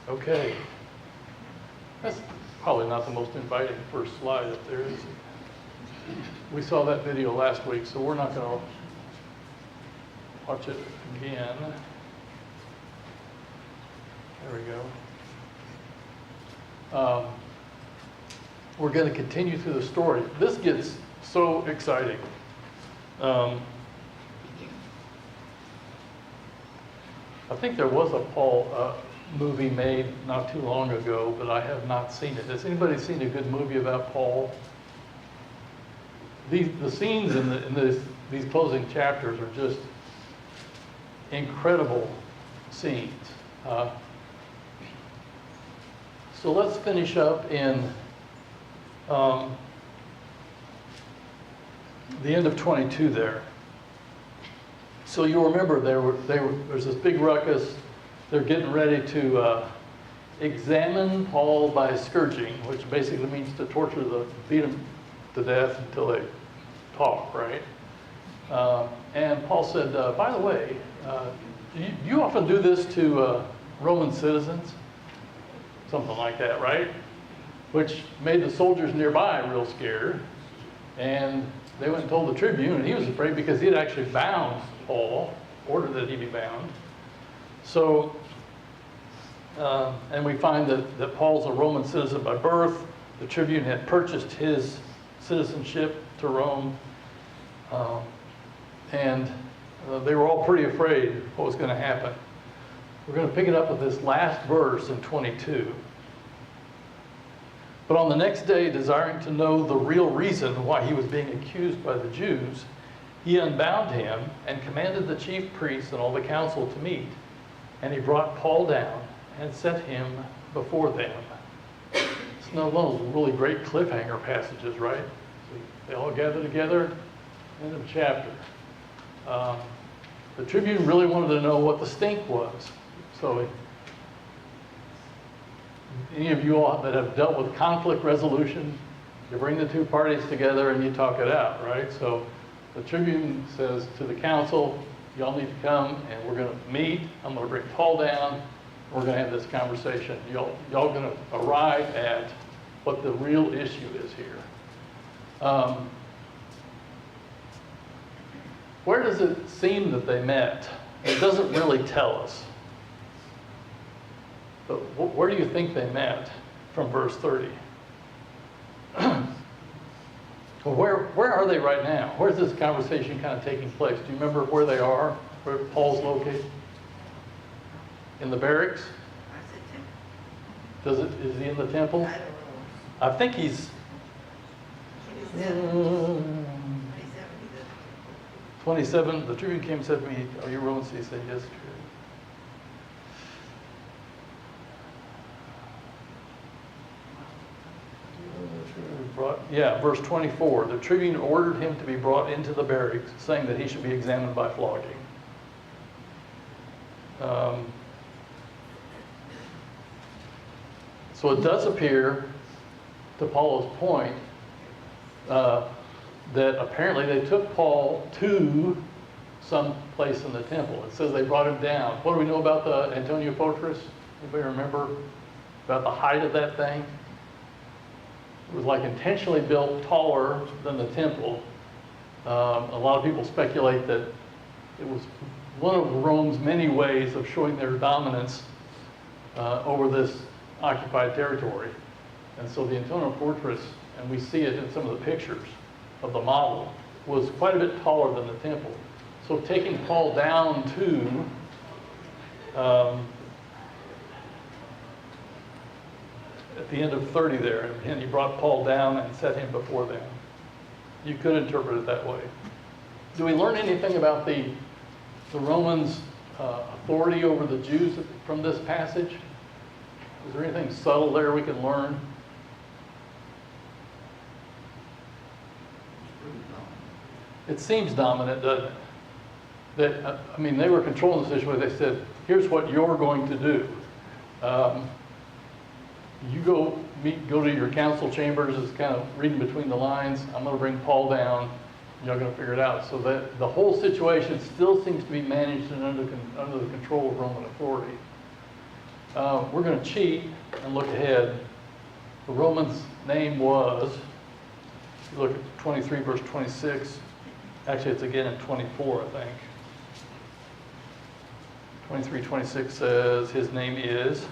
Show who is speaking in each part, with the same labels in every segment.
Speaker 1: Okay. That's probably not the most inviting first slide up there, is it? We saw that video last week, so we're not going to watch it again. There we go. We're going to continue through the story. This gets so exciting. I think there was a Paul movie made not too long ago, but I have not seen it. Has anybody seen a good movie about Paul? The scenes in these closing chapters are just incredible scenes. So let's finish up in the end of 22 there. So you'll remember there's this big ruckus. They're getting ready to examine Paul by scourging, which basically means to beat him to death until they talk, right? And Paul said, by the way, you often do this to Roman citizens? Something like that, right? Which made the soldiers nearby real scared. And they went and told the tribune, and he was afraid because he had actually bound Paul, ordered that he be bound. So, and we find that Paul's a Roman citizen by birth. The tribune had purchased his citizenship to Rome. And they were all pretty afraid what was going to happen. We're going to pick it up with this last verse in 22. But on the next day, desiring to know the real reason why he was being accused by the Jews, he unbound him and commanded the chief priests and all the council to meet. And he brought Paul down and set him before them. It's one of those really great cliffhanger passages, right? They all gather together, end of chapter. The tribune really wanted to know what the stink was. So any of you all that have dealt with conflict resolution, you bring the two parties together and you talk it out, right? So the tribune says to the council, y'all need to come and we're going to meet. I'm going to bring Paul down. We're going to have this conversation. Y'all going to arrive at what the real issue is here. Where does it seem that they met? It doesn't really tell us. But where do you think they met from verse 30? Well, where are they right now? Where's this conversation kind of taking place? Do you remember where they are? Where Paul's located? In the barracks? Is he in the temple?
Speaker 2: I don't know.
Speaker 1: I think he's 27. The tribune came and said to me, "Are you Roman?" He said, "Yes." Verse 24. The tribune ordered him to be brought into the barracks, saying that he should be examined by flogging. So it does appear, to Paul's point, that apparently they took Paul to some place in the temple. It says they brought him down. What do we know about the Antonia Fortress? Anybody remember about the height of that thing? It was like intentionally built taller than the temple. A lot of people speculate that it was one of Rome's many ways of showing their dominance over this occupied territory. And so the Antonia Fortress, and we see it in some of the pictures of the model, was quite a bit taller than the temple. So taking Paul down to at the end of 30 there, and he brought Paul down and set him before them. You could interpret it that way. Do we learn anything about the Romans' authority over the Jews from this passage? Is there anything subtle there we can learn? It seems dominant, doesn't it? That, I mean, they were controlling the situation. They said, here's what you're going to do. You go to your council chambers. It's kind of reading between the lines. I'm going to bring Paul down. You're going to figure it out. So that the whole situation still seems to be managed and under the control of Roman authority. We're going to cheat and look ahead. The Roman's name was, if you look at 23 verse 26, actually it's again in 24, I think. 23:26 says his name is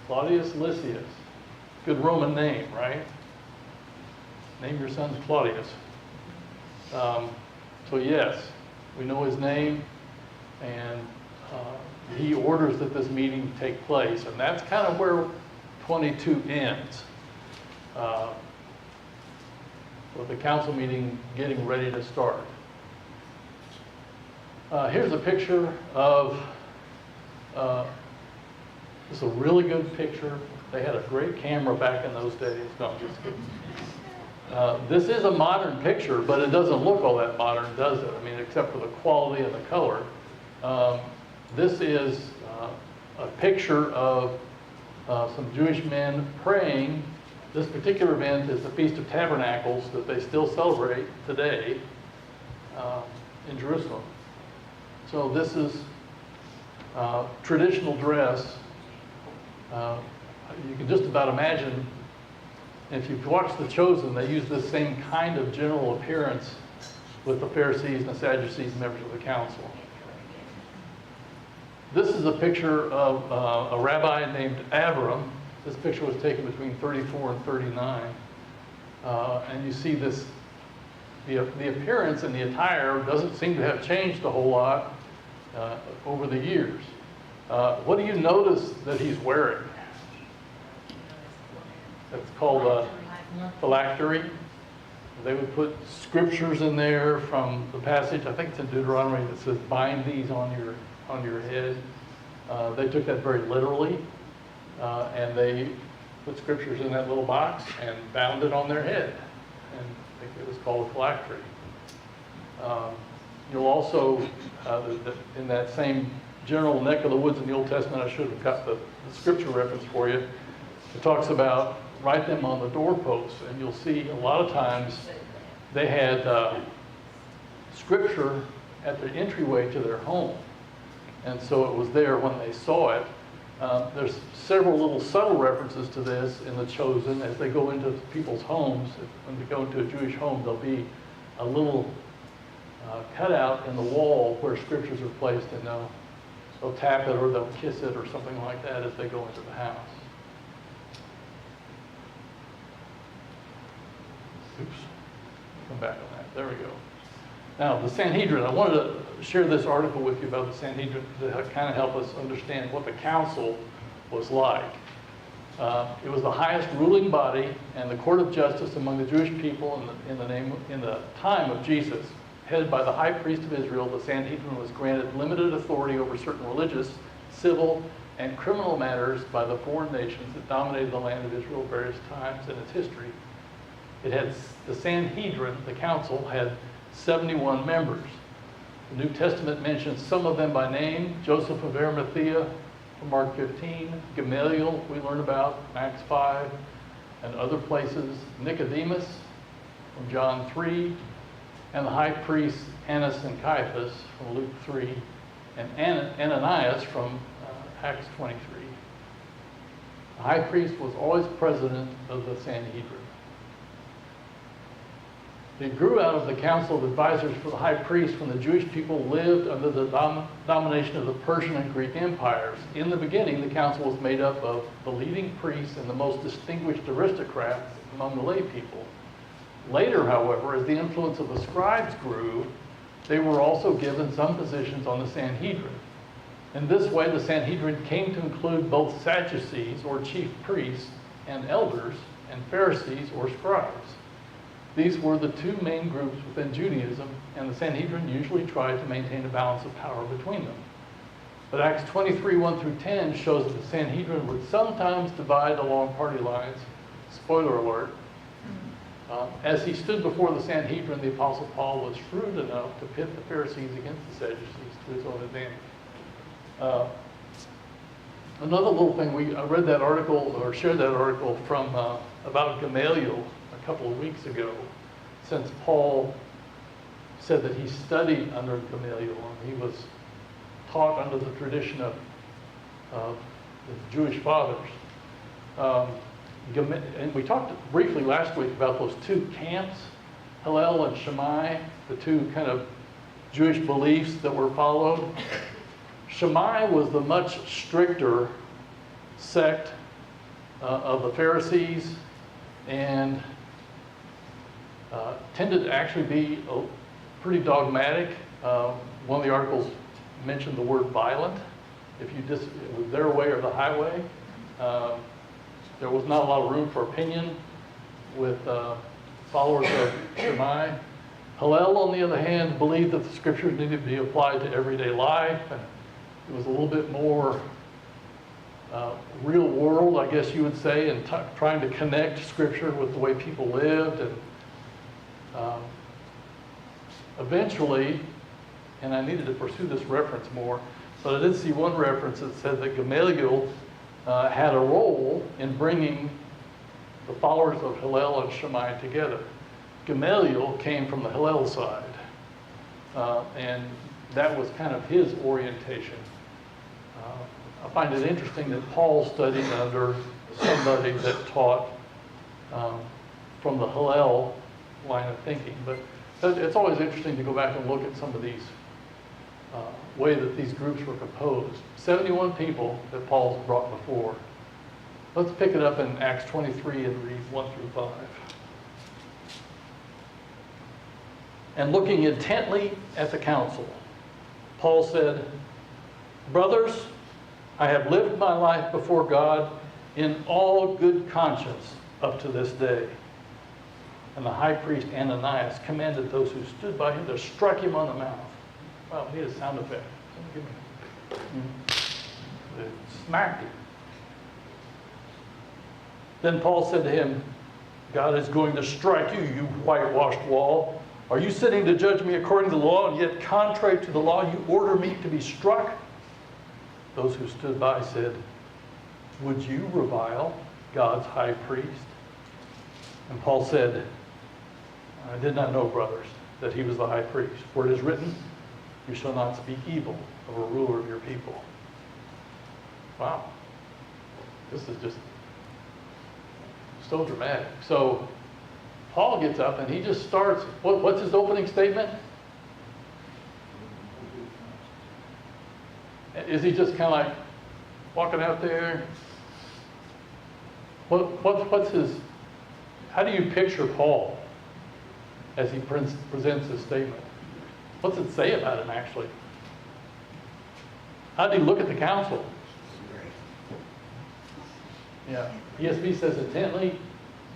Speaker 1: Claudius Lysias. Good Roman name, right? Name your son Claudius. So yes, we know his name, and he orders that this meeting take place, and that's kind of where 22 ends. With the council meeting getting ready to start. Here's a picture of, this is a really good picture. They had a great camera back in those days. No, I'm just kidding. This is a modern picture, but it doesn't look all that modern, does it? I mean, except for the quality and the color. This is a picture of some Jewish men praying. This particular event is the Feast of Tabernacles that they still celebrate today in Jerusalem. So this is traditional dress. You can just about imagine, if you've watched The Chosen, they use this same kind of general appearance with the Pharisees and the Sadducees, members of the council. This is a picture of a rabbi named Avram. This picture was taken between 34 and 39. And you see this, the appearance and the attire doesn't seem to have changed a whole lot over the years. What do you notice that he's wearing? That's called a phylactery. They would put scriptures in there from the passage, I think it's in Deuteronomy, that says, bind these on your head. They took that very literally, and they put scriptures in that little box and bound it on their head. And I think it was called a phylactery. You'll also, in that same general neck of the woods in the Old Testament, I should have got the scripture reference for you. It talks about write them on the doorposts, and you'll see a lot of times they had scripture at the entryway to their home. And so it was there when they saw it. There's several little subtle references to this in The Chosen. As they go into people's homes, when they go into a Jewish home, there'll be a little cutout in the wall where scriptures are placed, and they'll tap it or they'll kiss it or something like that as they go into the house. Oops, come back on that. There we go. Now, the Sanhedrin. I wanted to share this article with you about the Sanhedrin to kind of help us understand what the council was like. It was the highest ruling body and the court of justice among the Jewish people in the time of Jesus. Headed by the high priest of Israel, the Sanhedrin was granted limited authority over certain religious, civil, and criminal matters by the foreign nations that dominated the land of Israel at various times in its history. It had the Sanhedrin, the council, had 71 members. The New Testament mentions some of them by name: Joseph of Arimathea from Mark 15, Gamaliel we learn about, Acts 5, and other places, Nicodemus from John 3, and the high priests Annas and Caiaphas from Luke 3, and Ananias from Acts 23. The high priest was always president of the Sanhedrin. It grew out of the council of advisors for the high priest when the Jewish people lived under the domination of the Persian and Greek empires. In the beginning, the council was made up of the leading priests and the most distinguished aristocrats among the lay people. Later, however, as the influence of the scribes grew, they were also given some positions on the Sanhedrin. In this way, the Sanhedrin came to include both Sadducees, or chief priests, and elders, and Pharisees, or scribes. These were the two main groups within Judaism, and the Sanhedrin usually tried to maintain a balance of power between them. But Acts 23, 1 through 10 shows that the Sanhedrin would sometimes divide along party lines. Spoiler alert. As he stood before the Sanhedrin, the Apostle Paul was shrewd enough to pit the Pharisees against the Sadducees to his own advantage. Another little thing, I read that article, or shared that article from about Gamaliel a couple of weeks ago, since Paul said that he studied under Gamaliel, and he was taught under the tradition of the Jewish fathers. And we talked briefly last week about those two camps, Hillel and Shammai, the two kind of Jewish beliefs that were followed. Shammai was the much stricter sect of the Pharisees, and tended to actually be pretty dogmatic. One of the articles mentioned the word violent. If you just, it was their way or the highway. There was not a lot of room for opinion with followers of Shammai. Hillel, on the other hand, believed that the scriptures needed to be applied to everyday life, and it was a little bit more real world, I guess you would say, and trying to connect scripture with the way people lived. And eventually, and I needed to pursue this reference more, but I did see one reference that said that Gamaliel had a role in bringing the followers of Hillel and Shammai together. Gamaliel came from the Hillel side, and that was kind of his orientation. I find it interesting that Paul studied under somebody that taught from the Hillel line of thinking. But it's always interesting to go back and look at some of these way that these groups were composed. 71 people that Paul's brought before. Let's pick it up in Acts 23 and read 1 through 5. And looking intently at the council, Paul said, "Brothers, I have lived my life before God in all good conscience up to this day." And the high priest Ananias commanded those who stood by him to strike him on the mouth. Well, he had a sound effect. They smacked him. Then Paul said to him, "God is going to strike you, you whitewashed wall. Are you sitting to judge me according to the law, and yet contrary to the law you order me to be struck?" Those who stood by said, "Would you revile God's high priest?" And Paul said, "I did not know, brothers, that he was the high priest. For it is written, you shall not speak evil of a ruler of your people." Wow. This is just so dramatic. So Paul gets up and he just starts, what's his opening statement? Is he just kind of like walking out there? What's his, how do you picture Paul as he presents his statement? What's it say about him, actually? How did he look at the council? Yeah, ESV says intently.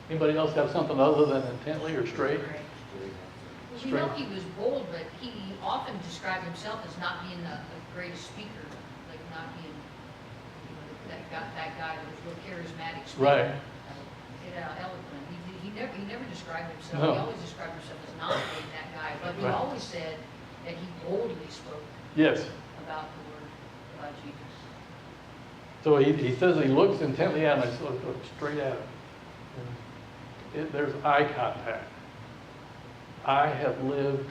Speaker 1: Anybody else have something other than intently or straight?
Speaker 2: Well, you know he was bold, but he often described himself as not being the greatest speaker, like not being, that guy that was real charismatic speaker.
Speaker 1: Right.
Speaker 2: Eloquent. He never described himself.
Speaker 1: No.
Speaker 2: He always described himself as not being that guy, but he
Speaker 1: Right.
Speaker 2: always said that he boldly spoke
Speaker 1: Yes.
Speaker 2: about the word, about Jesus.
Speaker 1: So he says he looks intently at him, I look straight at him. There's eye contact. I have lived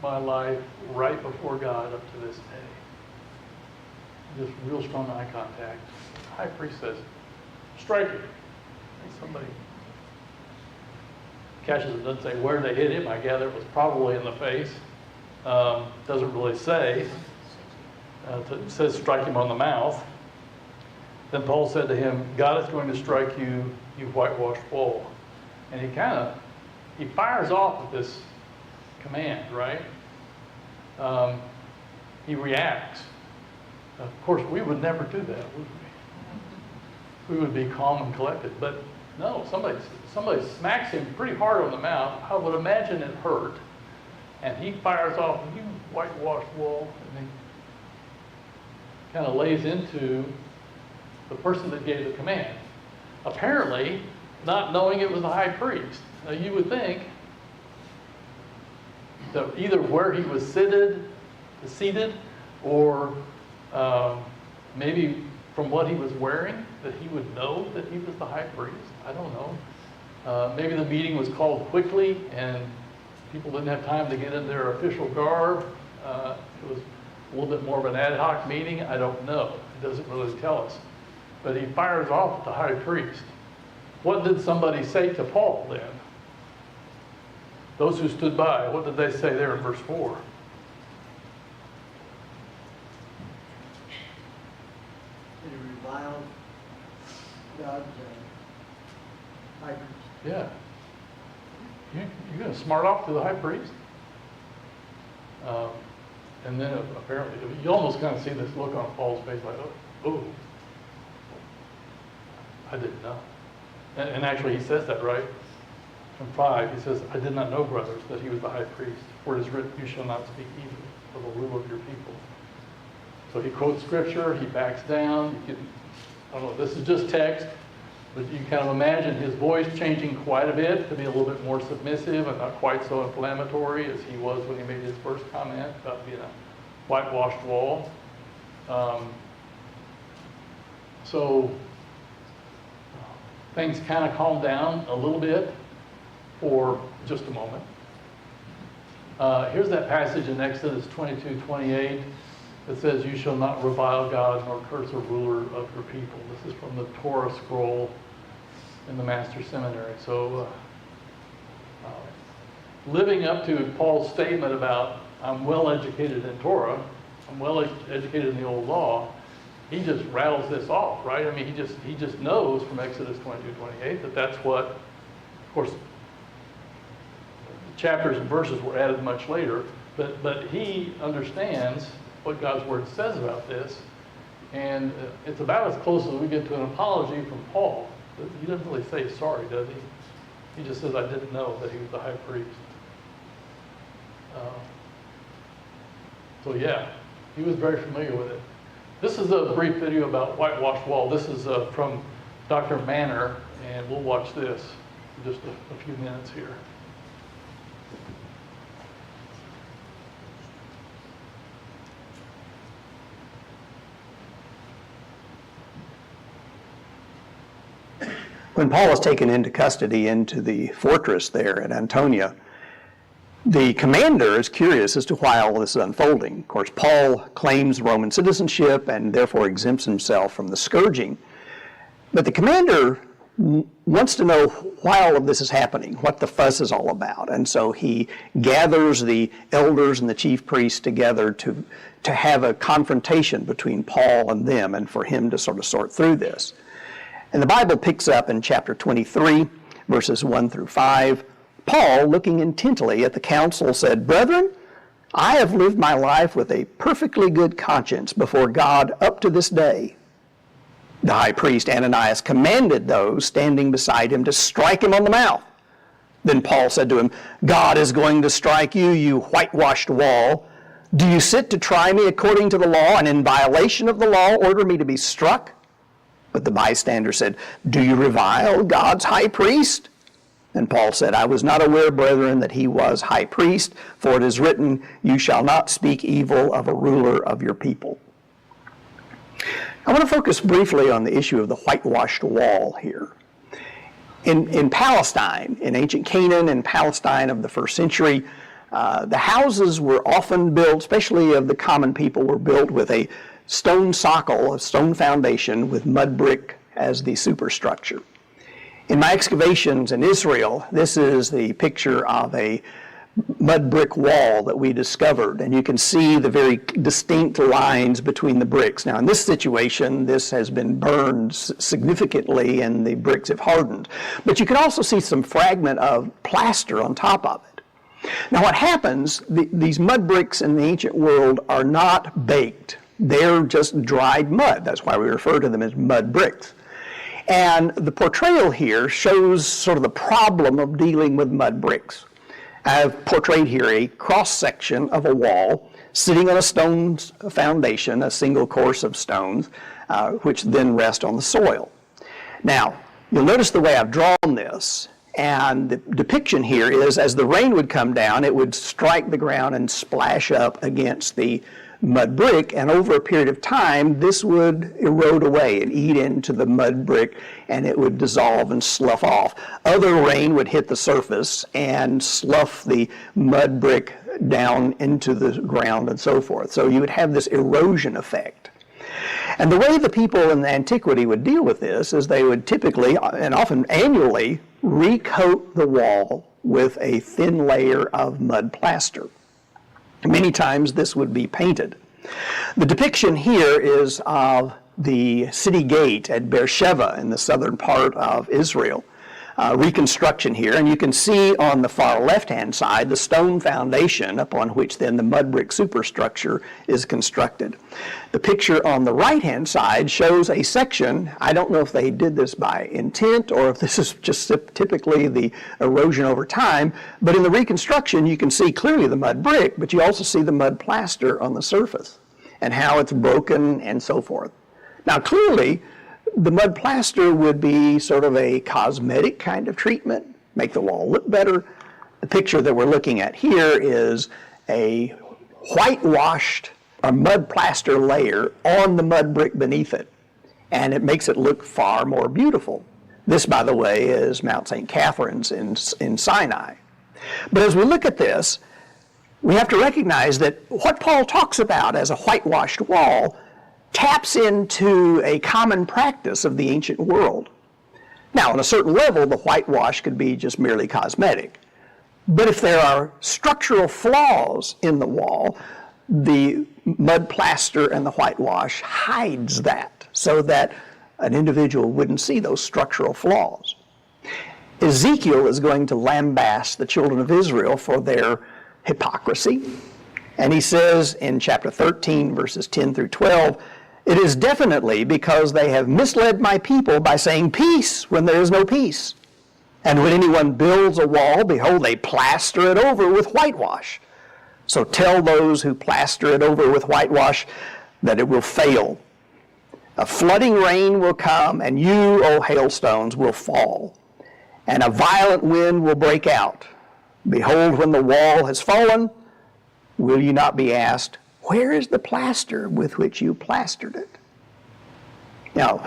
Speaker 1: my life right before God up to this day. Just real strong eye contact. The high priest says, "Strike him." And somebody catches it, doesn't say where they hit him. I gather it was probably in the face. Doesn't really say. It says strike him on the mouth. Then Paul said to him, "God is going to strike you, you whitewashed wall." And he fires off with this command, right? He reacts. Of course, we would never do that, would we? We would be calm and collected. But no, somebody smacks him pretty hard on the mouth. I would imagine it hurt. And he fires off, "You whitewashed wall." And he kind of lays into the person that gave the command. Apparently, not knowing it was the high priest. Now, you would think that either where he was seated, or maybe from what he was wearing, that he would know that he was the high priest. I don't know. Maybe the meeting was called quickly and people didn't have time to get in their official garb. It was a little bit more of an ad hoc meeting. I don't know. It doesn't really tell us. But he fires off at the high priest. What did somebody say to Paul then? Those who stood by, what did they say there in verse 4?
Speaker 3: They reviled God's high priest.
Speaker 1: Yeah. You're going to smart off to the high priest? And then apparently, you almost kind of see this look on Paul's face like, oh, I didn't know. And actually he says that, right? From 5, he says, I did not know, brothers, that he was the high priest. For it is written, you shall not speak evil of the ruler of your people. So he quotes scripture, he backs down. You can, I don't know, this is just text, but you can kind of imagine his voice changing quite a bit to be a little bit more submissive and not quite so inflammatory as he was when he made his first comment about being a whitewashed wall. So things kind of calm down a little bit for just a moment. Here's that passage in Exodus 22:28 that says, you shall not revile God nor curse a ruler of your people. This is from the Torah scroll in the Master's Seminary. So living up to Paul's statement about I'm well educated in Torah, I'm well educated in the old law, he just rattles this off, right? I mean, he just knows from Exodus 22:28 that that's what, of course, chapters and verses were added much later, but he understands what God's word says about this, and it's about as close as we get to an apology from Paul. He doesn't really say sorry, does he? He just says, I didn't know that he was the high priest. So yeah, he was very familiar with it. This is a brief video about whitewashed wall. This is from Dr. Manor, and we'll watch this in just a few minutes here.
Speaker 4: When Paul was taken into custody into the fortress there at Antonia, the commander is curious as to why all this is unfolding. Of course, Paul claims Roman citizenship and therefore exempts himself from the scourging. But the commander wants to know why all of this is happening, what the fuss is all about. And so he gathers the elders and the chief priests together to have a confrontation between Paul and them and for him to sort of sort through this. And the Bible picks up in chapter 23, verses 1 through 5. Paul, looking intently at the council, said, Brethren, I have lived my life with a perfectly good conscience before God up to this day. The high priest Ananias commanded those standing beside him to strike him on the mouth. Then Paul said to him, God is going to strike you, you whitewashed wall. Do you sit to try me according to the law, and in violation of the law order me to be struck? But the bystander said, Do you revile God's high priest? And Paul said, I was not aware, brethren, that he was high priest, for it is written, You shall not speak evil of a ruler of your people. I want to focus briefly on the issue of the whitewashed wall here. In Palestine, in ancient Canaan and Palestine of the first century, the houses were often built, especially of the common people, were built with a stone socle, a stone foundation with mud brick as the superstructure. In my excavations in Israel, this is the picture of a mud brick wall that we discovered, and you can see the very distinct lines between the bricks. Now in this situation, this has been burned significantly and the bricks have hardened, but you can also see some fragment of plaster on top of it. Now what happens, these mud bricks in the ancient world are not baked. They're just dried mud. That's why we refer to them as mud bricks. And the portrayal here shows sort of the problem of dealing with mud bricks. I've portrayed here a cross-section of a wall sitting on a stone foundation, a single course of stones, which then rest on the soil. Now, you'll notice the way I've drawn this, and the depiction here is as the rain would come down, it would strike the ground and splash up against the mud brick, and over a period of time, this would erode away and eat into the mud brick, and it would dissolve and slough off. Other rain would hit the surface and slough the mud brick down into the ground and so forth. So you would have this erosion effect. And the way the people in antiquity would deal with this is they would typically, and often annually, recoat the wall with a thin layer of mud plaster. Many times this would be painted. The depiction here is of the city gate at Beersheba in the southern part of Israel. Reconstruction here, and you can see on the far left-hand side the stone foundation upon which then the mud brick superstructure is constructed. The picture on the right-hand side shows a section. I don't know if they did this by intent or if this is just typically the erosion over time, but in the reconstruction you can see clearly the mud brick, but you also see the mud plaster on the surface and how it's broken and so forth. Now clearly, the mud plaster would be sort of a cosmetic kind of treatment, make the wall look better. The picture that we're looking at here is a whitewashed or mud plaster layer on the mud brick beneath it, and it makes it look far more beautiful. This, by the way, is Mount St. Catherine's in Sinai. But as we look at this, we have to recognize that what Paul talks about as a whitewashed wall taps into a common practice of the ancient world. Now, on a certain level, the whitewash could be just merely cosmetic. But if there are structural flaws in the wall, the mud plaster and the whitewash hides that so that an individual wouldn't see those structural flaws. Ezekiel is going to lambaste the children of Israel for their hypocrisy. And he says in chapter 13, verses 10 through 12, "It is definitely because they have misled my people by saying peace when there is no peace. And when anyone builds a wall, behold, they plaster it over with whitewash. So tell those who plaster it over with whitewash that it will fail. A flooding rain will come, and you, O hailstones, will fall. And a violent wind will break out. Behold, when the wall has fallen, will you not be asked, where is the plaster with which you plastered it?" Now,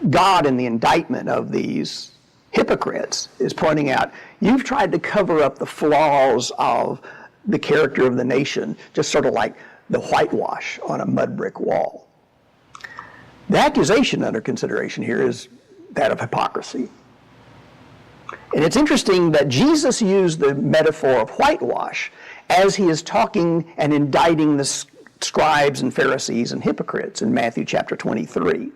Speaker 4: God in the indictment of these hypocrites is pointing out, you've tried to cover up the flaws of the character of the nation, just sort of like the whitewash on a mud brick wall. The accusation under consideration here is that of hypocrisy. And it's interesting that Jesus used the metaphor of whitewash as he is talking and indicting the scribes and Pharisees and hypocrites in Matthew chapter 23.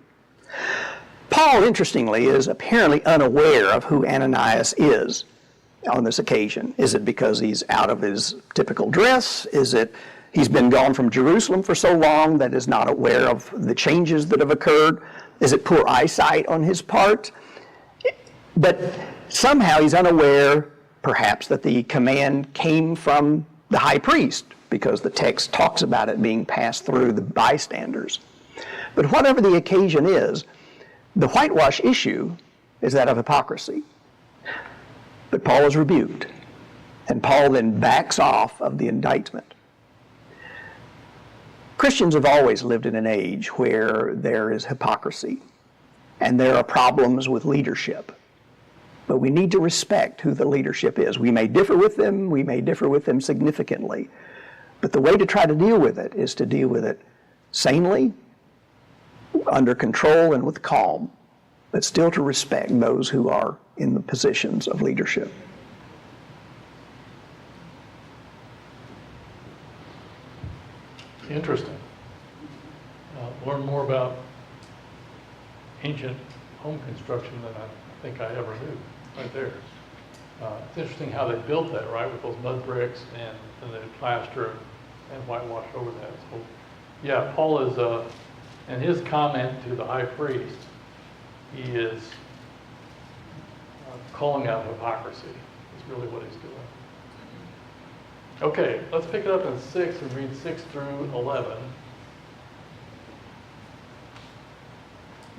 Speaker 4: Paul, interestingly, is apparently unaware of who Ananias is on this occasion. Is it because he's out of his typical dress? Is it he's been gone from Jerusalem for so long that is not aware of the changes that have occurred? Is it poor eyesight on his part? But somehow he's unaware, perhaps, that the command came from the high priest, because the text talks about it being passed through the bystanders. But whatever the occasion is, the whitewash issue is that of hypocrisy. But Paul is rebuked, and Paul then backs off of the indictment. Christians have always lived in an age where there is hypocrisy, and there are problems with leadership. But we need to respect who the leadership is. We may differ with them significantly. But the way to try to deal with it is to deal with it sanely, under control, and with calm, but still to respect those who are in the positions of leadership.
Speaker 1: Interesting. Learn more about ancient home construction than I think I ever knew, right there. It's interesting how they built that, right, with those mud bricks and the plaster and whitewash over that. So, yeah, Paul is, in his comment to the high priest, he is calling out hypocrisy. Is really what he's doing. Okay, let's pick it up in 6 and read 6 through 11.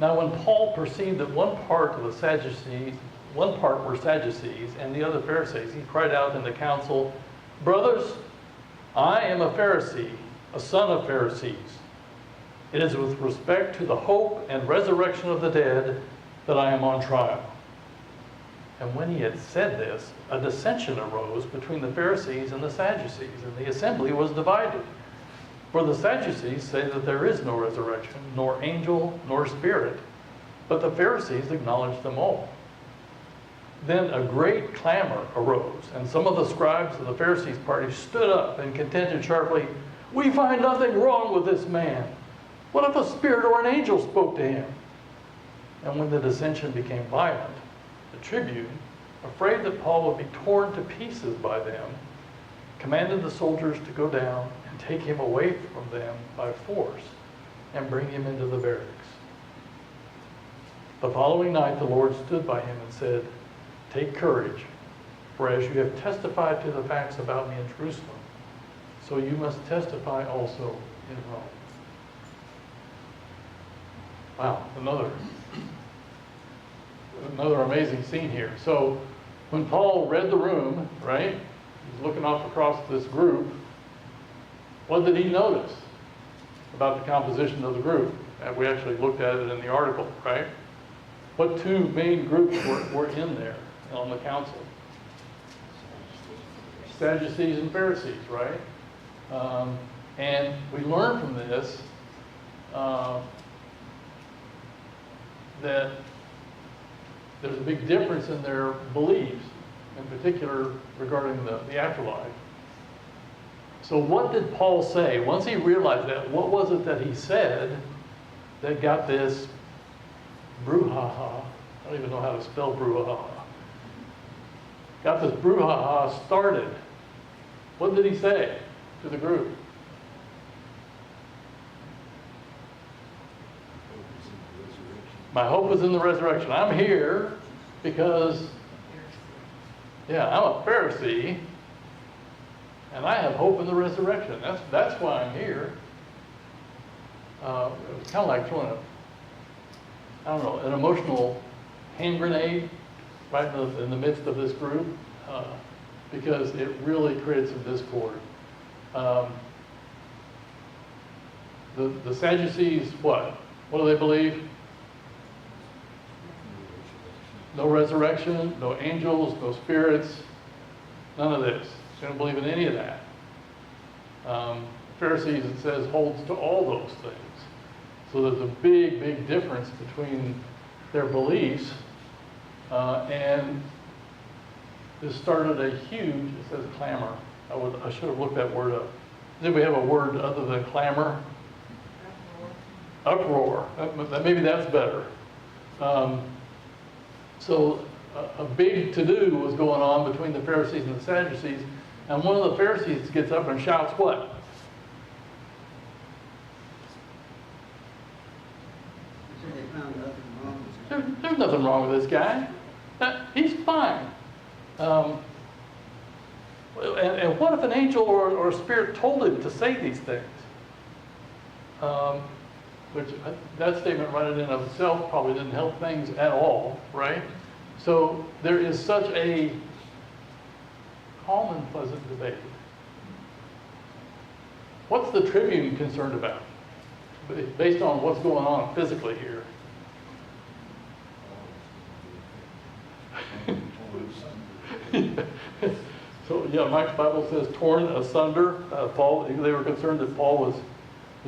Speaker 1: Now when Paul perceived that one part were Sadducees and the other Pharisees, he cried out in the council, "Brothers, I am a Pharisee, a son of Pharisees. It is with respect to the hope and resurrection of the dead that I am on trial." And when he had said this, a dissension arose between the Pharisees and the Sadducees, and the assembly was divided. For the Sadducees say that there is no resurrection, nor angel, nor spirit, but the Pharisees acknowledge them all. Then a great clamor arose, and some of the scribes of the Pharisees' party stood up and contended sharply, "We find nothing wrong with this man. What if a spirit or an angel spoke to him?" And when the dissension became violent, the tribune, afraid that Paul would be torn to pieces by them, commanded the soldiers to go down and take him away from them by force and bring him into the barracks. The following night the Lord stood by him and said, "Take courage, for as you have testified to the facts about me in Jerusalem, so you must testify also in Rome." Wow, another amazing scene here. So when Paul read the room, right, he's looking off across this group, what did he notice about the composition of the group? And we actually looked at it in the article, right? What two main groups were in there on the council? Sadducees and Pharisees, right? And we learn from this that there's a big difference in their beliefs, in particular regarding the afterlife. So what did Paul say? Once he realized that, what was it that he said that got this brouhaha? I don't even know how to spell brouhaha. Got this brouhaha started. What did he say to the group? My hope is in the resurrection. I'm here because, yeah, I'm a Pharisee, and I have hope in the resurrection. That's why I'm here. It was kind of like throwing an emotional hand grenade right in the midst of this group, because it really created some discord. The Sadducees, what? What do they believe? No resurrection, no angels, no spirits, none of this. They don't believe in any of that. Pharisees, it says, holds to all those things. So there's a big, big difference between their beliefs, and this started a huge, it says clamor. I should have looked that word up. Did we have a word other than clamor? Uproar. Maybe that's better. So a big to-do was going on between the Pharisees and the Sadducees, and one of the Pharisees gets up and shouts what?
Speaker 3: They found nothing wrong with it.
Speaker 1: There's nothing wrong with this guy. He's fine. And what if an angel or a spirit told him to say these things? Which that statement right in and of itself probably didn't help things at all, right? So there is such a calm and pleasant debate. What's the Tribune concerned about, based on what's going on physically here? So yeah, Mike's Bible says torn asunder. Paul, they were concerned that Paul was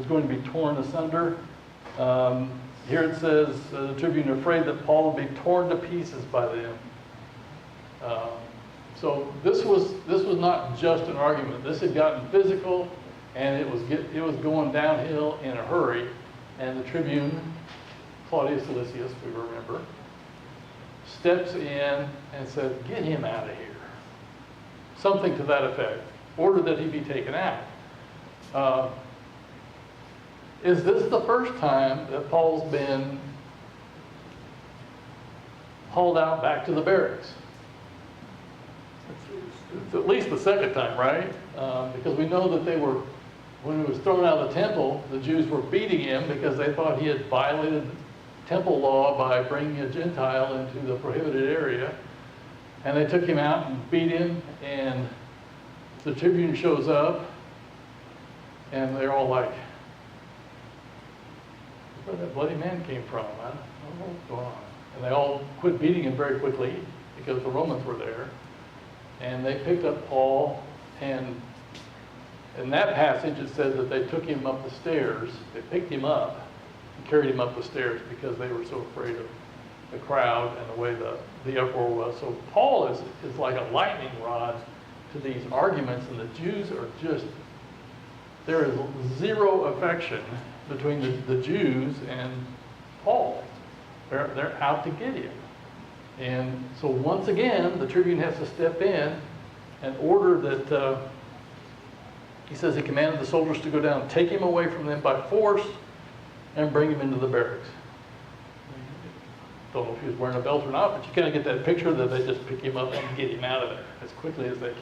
Speaker 1: going to be torn asunder. Here it says the Tribune afraid that Paul would be torn to pieces by them. So this was not just an argument. This had gotten physical, and it was going downhill in a hurry. And the Tribune, Claudius Lysias, we remember, steps in and said, "Get him out of here." Something to that effect. Ordered that he be taken out. Is this the first time that Paul's been hauled out back to the barracks? It's at least the second time, right? Because we know that when he was thrown out of the temple, the Jews were beating him because they thought he had violated temple law by bringing a Gentile into the prohibited area. And they took him out and beat him, and the Tribune shows up, and they're all like, "Where that bloody man came from? I don't know what's going on." And they all quit beating him very quickly because the Romans were there. And they picked up Paul and In that passage, it said that they took him up the stairs. They picked him up and carried him up the stairs because they were so afraid of the crowd and the way the uproar was. So Paul is like a lightning rod to these arguments, and the Jews are just, there is zero affection between the Jews and Paul. They're out to get him. And so once again, the tribune has to step in and order that, he says he commanded the soldiers to go down, take him away from them by force, and bring him into the barracks. Don't know if he was wearing a belt or not, but you kind of get that picture that they just pick him up and get him out of there as quickly as they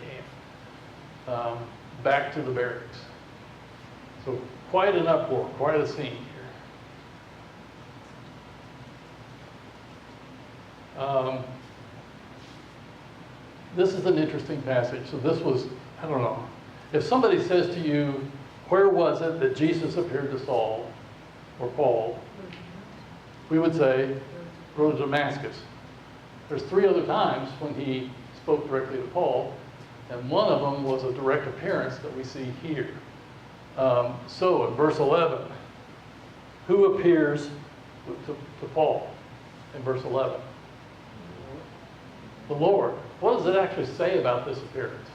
Speaker 1: can. Back to the barracks. So quite an uproar, quite a scene here. This is an interesting passage. So this was, I don't know, if somebody says to you, where was it that Jesus appeared to Saul or Paul? We would say, road to Damascus. There's 3 other times when he spoke directly to Paul, and one of them was a direct appearance that we see here. So in verse 11, who appears to Paul in verse 11? The Lord. What does it actually say about this appearance?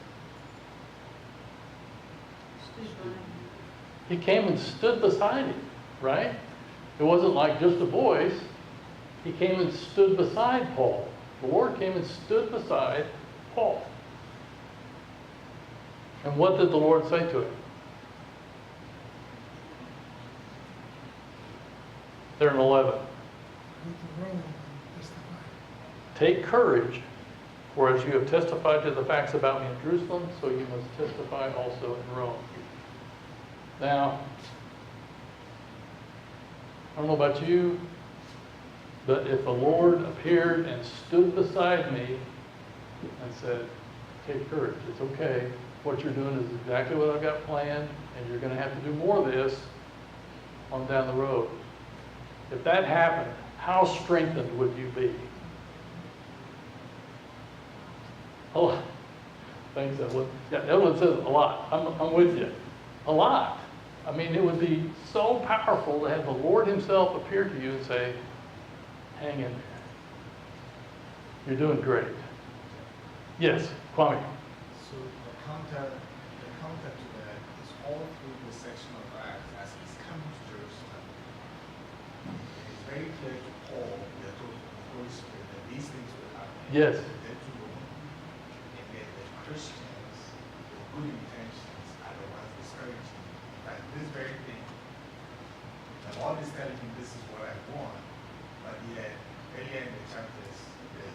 Speaker 1: He came and stood beside him, right? It wasn't like just a voice. He came and stood beside Paul. The Lord came and stood beside Paul. And what did the Lord say to him? There in 11. Take courage, for as you have testified to the facts about me in Jerusalem, so you must testify also in Rome. Now, I don't know about you, but if the Lord appeared and stood beside me and said, take courage, it's okay, what you're doing is exactly what I've got planned, and you're going to have to do more of this on down the road. If that happened, how strengthened would you be? Oh, thanks, Evelyn. Yeah, Evelyn says a lot. I'm with you. A lot. I mean, it would be so powerful to have the Lord himself appear to you and say, hang in there. You're doing great. Yes, Kwame.
Speaker 5: So the counter to that is all through the section of Acts as he's coming to Jerusalem. It is very clear to Paul, we are told from the Holy Spirit that these things will happen.
Speaker 1: Yes.
Speaker 5: Then to Rome. And then the Christians with good intentions are the ones discouraging. Like this very thing. The Lord is telling me this is what I want, but yet earlier in the chapters, the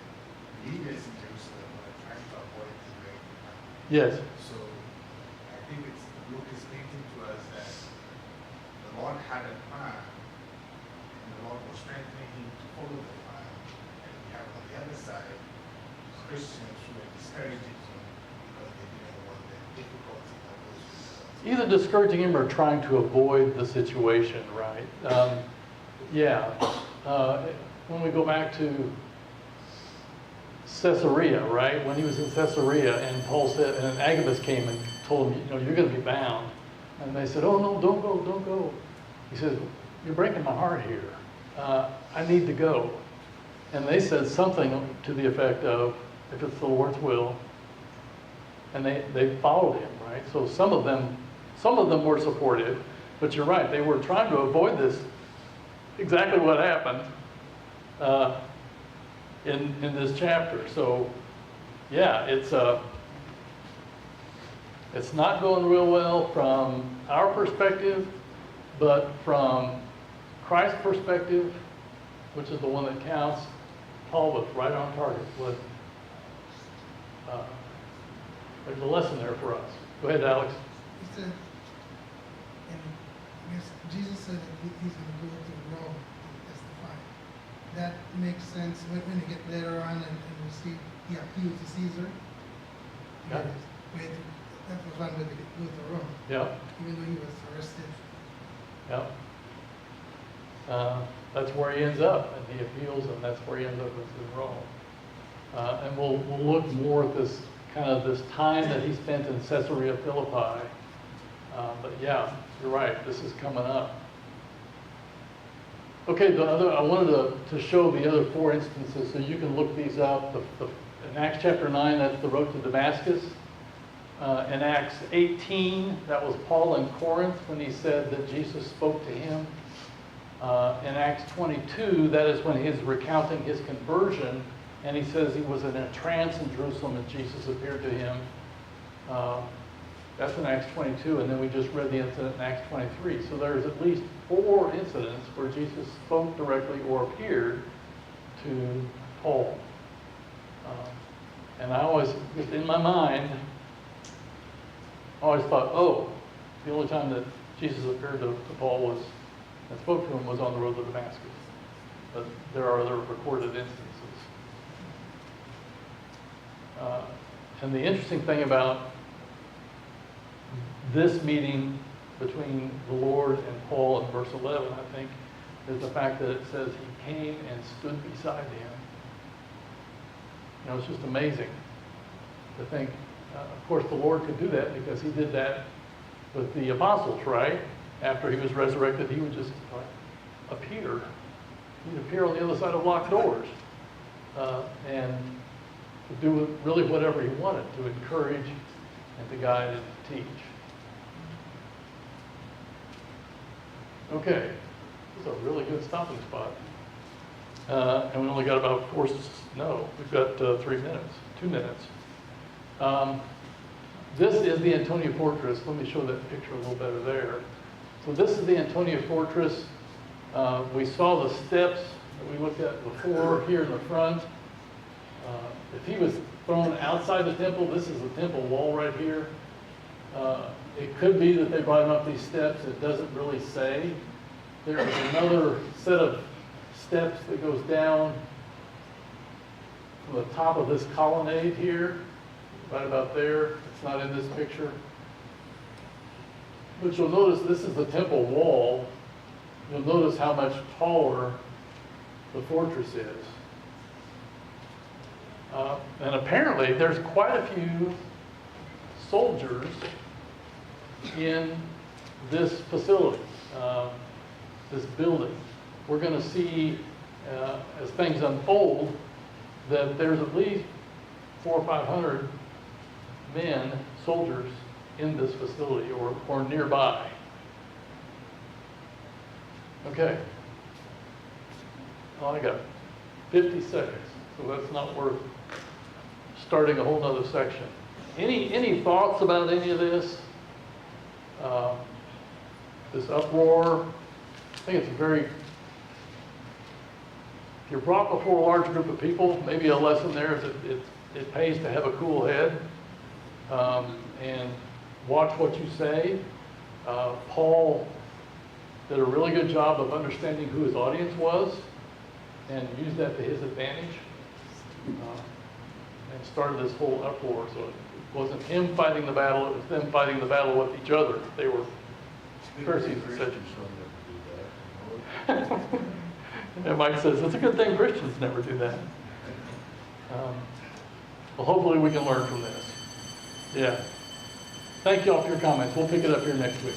Speaker 5: leaders in Jerusalem were trying to avoid this very thing happening.
Speaker 1: Yes.
Speaker 5: So I think Luke is painting to us that the Lord had a plan, and the Lord was strengthening him to follow the plan. And we have on the other side Christians who were discouraging him because they didn't want the difficulty that goes with it.
Speaker 1: Either discouraging him or trying to avoid the situation, right? When we go back to Caesarea, right? When he was in Caesarea and Paul said, and Agabus came and told him, you're going to be bound. And they said, oh no, don't go. He says, you're breaking my heart here. I need to go. And they said something to the effect of, if it's the Lord's will. And they followed him, right? So some of them were supportive, but you're right, they were trying to avoid this, exactly what happened in this chapter. So yeah, it's not going real well from our perspective, but from Christ's perspective, which is the one that counts, Paul was right on target. There's a lesson there for us. Go ahead, Alex.
Speaker 6: He said, and I guess Jesus said that he's going to go to Rome and testify. That makes sense when you get later on and we see he appealed to Caesar.
Speaker 1: Yeah.
Speaker 6: That was one way to go to Rome.
Speaker 1: Yeah.
Speaker 6: Even though he was arrested.
Speaker 1: Yeah. That's where he ends up, and he appeals, and that's where he ends up with in Rome. And we'll look more at this kind of this time that he spent in Caesarea Philippi But yeah, you're right, this is coming up. Okay, I wanted to show the other 4 instances, so you can look these up. In Acts chapter 9, that's the road to Damascus. In Acts 18, that was Paul in Corinth when he said that Jesus spoke to him. In Acts 22, that is when he's recounting his conversion, and he says he was in a trance in Jerusalem and Jesus appeared to him. That's in Acts 22, and then we just read the incident in Acts 23. So there's at least 4 incidents where Jesus spoke directly or appeared to Paul. And I always, in my mind, I always thought, oh, the only time that Jesus appeared to Paul was, and spoke to him, was on the road to Damascus. But there are other recorded instances. And the interesting thing about this meeting between the Lord and Paul in verse 11, I think, is the fact that it says he came and stood beside him. You know, it's just amazing to think, of course the Lord could do that because he did that with the apostles, right? After he was resurrected, he would just appear. He'd appear on the other side of locked doors and to do really whatever he wanted, to encourage and to guide and to teach. Okay, this is a really good stopping spot. And we only got about we've got 3 minutes, 2 minutes. This is the Antonia Fortress. Let me show that picture a little better there. So this is the Antonia Fortress. We saw the steps that we looked at before here in the front. If he was thrown outside the temple, this is the temple wall right here. It could be that they brought him up these steps. It doesn't really say. There is another set of steps that goes down from the top of this colonnade here, right about there. It's not in this picture. But you'll notice this is the temple wall. You'll notice how much taller the fortress is. And apparently there's quite a few soldiers in this facility, this building. We're going to see, as things unfold, that there's at least 400 or 500 men, soldiers, in this facility or nearby. Okay. Well, I got 50 seconds, so that's not worth starting a whole nother section. Any thoughts about any of this? This uproar? I think it's if you're brought before a large group of people, maybe a lesson there is that it pays to have a cool head and watch what you say. Paul did a really good job of understanding who his audience was and used that to his advantage and started this whole uproar. So it wasn't him fighting the battle, it was them fighting the battle with each other. They were Pharisees and Sadducees. And Mike says, it's a good thing Christians never do that. Well, hopefully we can learn from this. Yeah. Thank you all for your comments. We'll pick it up here next week.